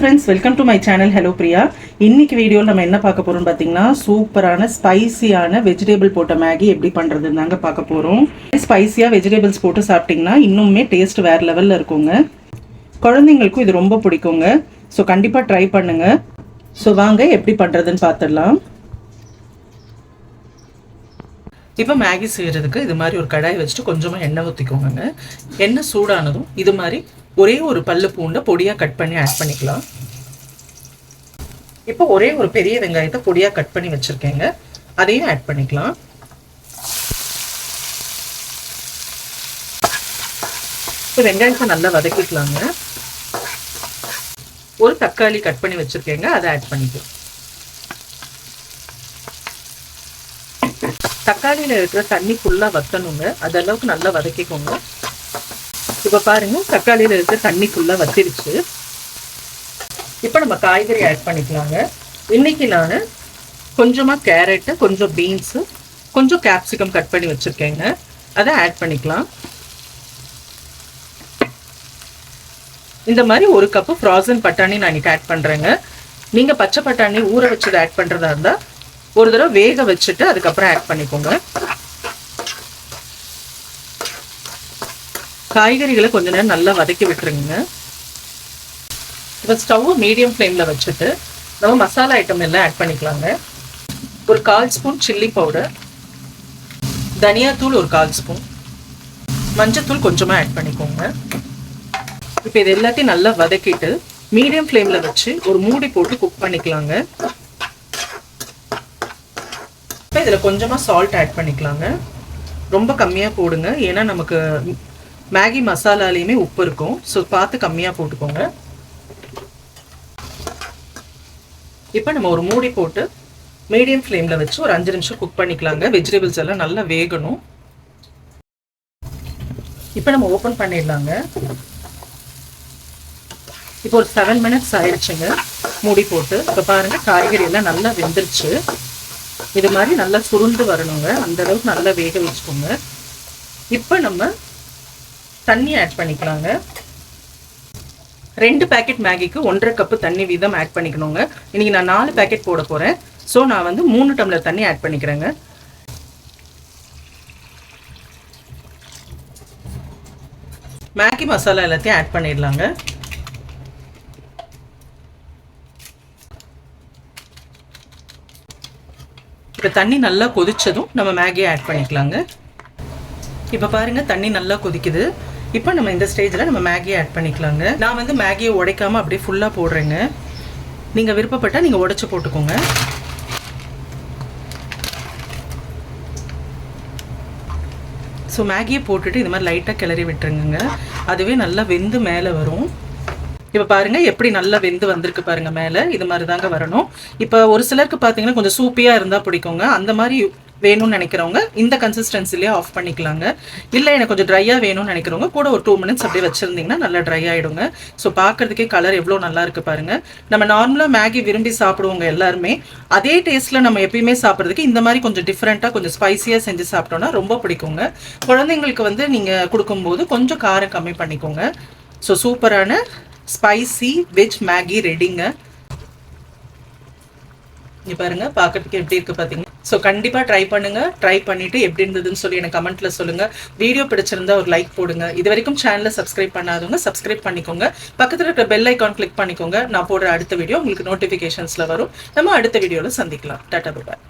Friends, welcome to my channel. Hello Priya. இன்னைக்கு வீடியோவில் நம்ம என்ன பார்க்க போகிறோம்னு பார்த்தீங்கன்னா, சூப்பரான ஸ்பைசியான வெஜிடபிள் போட்ட மேகி எப்படி பண்ணுறதுன்னு தாங்க பார்க்க போகிறோம். ஸ்பைசியாக வெஜிடபிள்ஸ் போட்டு சாப்பிட்டிங்கன்னா இன்னுமே டேஸ்ட் வேறு லெவலில் இருக்குங்க. குழந்தைங்களுக்கும் இது ரொம்ப பிடிக்குங்க. ஸோ கண்டிப்பாக ட்ரை பண்ணுங்கள். ஸோ வாங்க எப்படி பண்ணுறதுன்னு பார்த்துடலாம். இப்போ மேகி செய்கிறதுக்கு இது மாதிரி ஒரு கடாய் வச்சுட்டு கொஞ்சமாக எண்ணெய் ஊற்றிக்கோங்க. எண்ணெய் சூடானதும் இது மாதிரி ஒரே ஒரு பல்லு பூண்டை பொடியாக கட் பண்ணி ஆட் பண்ணிக்கலாம். இப்போ ஒரே ஒரு பெரிய வெங்காயத்தை பொடியாக கட் பண்ணி வச்சுருக்கேங்க, அதையும் ஆட் பண்ணிக்கலாம். இப்போ வெங்காயத்தை நல்லா வதக்கிக்கலாங்க. ஒரு தக்காளி கட் பண்ணி வச்சுருக்கேங்க, அதை ஆட் பண்ணிக்கலாம். தக்காளியில் இருக்கிற தண்ணி ஃபுல்லாக வற்றணுங்க, அதளவுக்கு நல்லா வதக்கிக்கோங்க. இப்போ பாருங்க, தக்காளியில் இருக்கிற தண்ணி ஃபுல்லாக வத்திருச்சு. இப்போ நம்ம காய்கறி ஆட் பண்ணிக்கலாங்க. இன்னைக்கு நான் கொஞ்சமாக கேரட்டு, கொஞ்சம் பீன்ஸு, கொஞ்சம் கேப்சிகம் கட் பண்ணி வச்சுருக்கேங்க, அதை ஆட் பண்ணிக்கலாம். இந்த மாதிரி ஒரு கப்பு ஃப்ராசன் பட்டாணி நான் இன்னைக்கு ஆட் பண்ணுறேங்க. நீங்கள் பச்சை பட்டாணி ஊற வச்சது ஆட் பண்ணுறதா இருந்தால் ஒரு தடவை வேக வச்சுட்டு அதுக்கப்புறம் ஆட் பண்ணிக்கோங்க. காய்கறிகளை கொஞ்ச நேரம் நல்லா வதக்கி விட்டுருங்க. இப்போ ஸ்டவ் மீடியம் ஃப்ளேமில் வச்சுட்டு நம்ம மசாலா ஐட்டம் எல்லாம் ஆட் பண்ணிக்கலாங்க. ஒரு 1/4 ஸ்பூன் சில்லி பவுடர், தனியாத்தூள் ஒரு 1/4 ஸ்பூன், மஞ்சத்தூள் கொஞ்சமாக ஆட் பண்ணிக்கோங்க. இப்போ இது எல்லாத்தையும் நல்லா வதக்கிட்டு மீடியம் ஃப்ளேமில் வச்சு ஒரு மூடி போட்டு குக் பண்ணிக்கலாங்க. இப்போ இதில் கொஞ்சமாக சால்ட் ஆட் பண்ணிக்கலாங்க. ரொம்ப கம்மியாக போடுங்க, ஏன்னா நமக்கு மேகி மசாலாலையுமே உப்பு இருக்கும். ஸோ பார்த்து கம்மியாக போட்டுக்கோங்க. இப்போ நம்ம ஒரு மூடி போட்டு மீடியம் ஃப்ளேமில் வச்சு ஒரு 5 நிமிஷம் குக் பண்ணிக்கலாங்க. வெஜிடபிள்ஸ் எல்லாம் நல்லா வேகணும். இப்போ நம்ம ஓப்பன் பண்ணிடலாங்க. இப்போ ஒரு 7 மினிட்ஸ் ஆயிடுச்சுங்க மூடி போட்டு. இப்போ பாருங்கள், காய்கறி எல்லாம் நல்லா வெந்துருச்சு. இது மாதிரி நல்லா சுருண்டு வரணுங்க, அந்த அளவுக்கு நல்லா வேக வச்சுக்கோங்க. இப்போ நம்ம தண்ணி ஆட் பண்ணிக்கலாங்க. 2 பேக்கெட் மேகிக்கு 1.5 கப்பு தண்ணி வீதம் ஆட் பண்ணிக்கணுங்க. இன்னைக்கு நான் 4 பேக்கெட் போட போகிறேன். ஸோ நான் 3 டம்ளர் தண்ணி ஆட் பண்ணிக்கிறேங்க. மேகி மசாலா எல்லாத்தையும் ஆட் பண்ணிடலாங்க. இப்போ தண்ணி நல்லா கொதிச்சதும் நம்ம மேகியை ஆட் பண்ணிக்கலாங்க. இப்போ பாருங்க, தண்ணி நல்லா கொதிக்குது. இப்போ நம்ம இந்த ஸ்டேஜில் நம்ம மேகியை ஆட் பண்ணிக்கலாங்க. நான் மேகியை உடைக்காமல் அப்படியே ஃபுல்லாக போடுறேங்க. நீங்கள் விருப்பப்பட்டால் நீங்கள் உடைச்சு போட்டுக்கோங்க. ஸோ மேகியை போட்டுட்டு இது மாதிரி லைட்டாக கிளறி விட்டுருங்க. அதுவே நல்லா வெந்து மேலே வரும். இப்போ பாருங்கள், எப்படி நல்லா வெந்து வந்திருக்கு பாருங்கள் மேலே. இது மாதிரி தாங்க வரணும். இப்போ ஒரு சிலருக்கு பார்த்தீங்கன்னா கொஞ்சம் சூப்பியாக இருந்தால் பிடிக்குங்க. அந்த மாதிரி வேணும்னு நினைக்கிறவங்க இந்த கன்சிஸ்டன்சிலேயே ஆஃப் பண்ணிக்கலாங்க. இல்லை எனக்கு கொஞ்சம் ட்ரையாக வேணும்னு நினைக்கிறவங்க கூட ஒரு 2 மினிட்ஸ் அப்படியே வச்சுருந்தீங்கன்னா நல்லா ட்ரை ஆகிடுங்க. ஸோ பார்க்குறதுக்கே கலர் எவ்வளோ நல்லா இருக்குது பாருங்கள். நம்ம நார்மலாக மேகி விரும்பி சாப்பிடுவோங்க எல்லாருமே. அதே டேஸ்ட்டில் நம்ம எப்பயுமே சாப்பிட்றதுக்கு இந்த மாதிரி கொஞ்சம் டிஃப்ரெண்ட்டாக கொஞ்சம் ஸ்பைஸியாக செஞ்சு சாப்பிட்டோன்னா ரொம்ப பிடிக்குங்க. குழந்தைங்களுக்கு நீங்கள் கொடுக்கும்போது கொஞ்சம் காரம் கம்மி பண்ணிக்கோங்க. ஸோ சூப்பரான ஸ்பைசி வெஜ் மேகி ரெடிங்க. இங்கே பாருங்கள், பார்க்கறதுக்கு எப்படி இருக்குது பார்த்தீங்க. ஸோ கண்டிப்பாக ட்ரை பண்ணுங்கள். ட்ரை பண்ணிவிட்டு எப்படி இருந்ததுன்னு சொல்லி எனக்கு கமெண்ட்டில் சொல்லுங்கள். வீடியோ பிடிச்சிருந்தா ஒரு லைக் போடுங்க. இது வரைக்கும் சேனலை சப்ஸ்கிரைப் பண்ணாதவங்க சப்ஸ்கிரைப் பண்ணிக்கோங்க. பக்கத்தில் இருக்கிற பெல் ஐக்கான் கிளிக் பண்ணிக்கோங்க. நான் போடுற அடுத்த வீடியோ உங்களுக்கு நோட்டிஃபிகேஷன்ஸில் வரும். நம்ம அடுத்த வீடியோவில் சந்திக்கலாம். டாடா பாய்.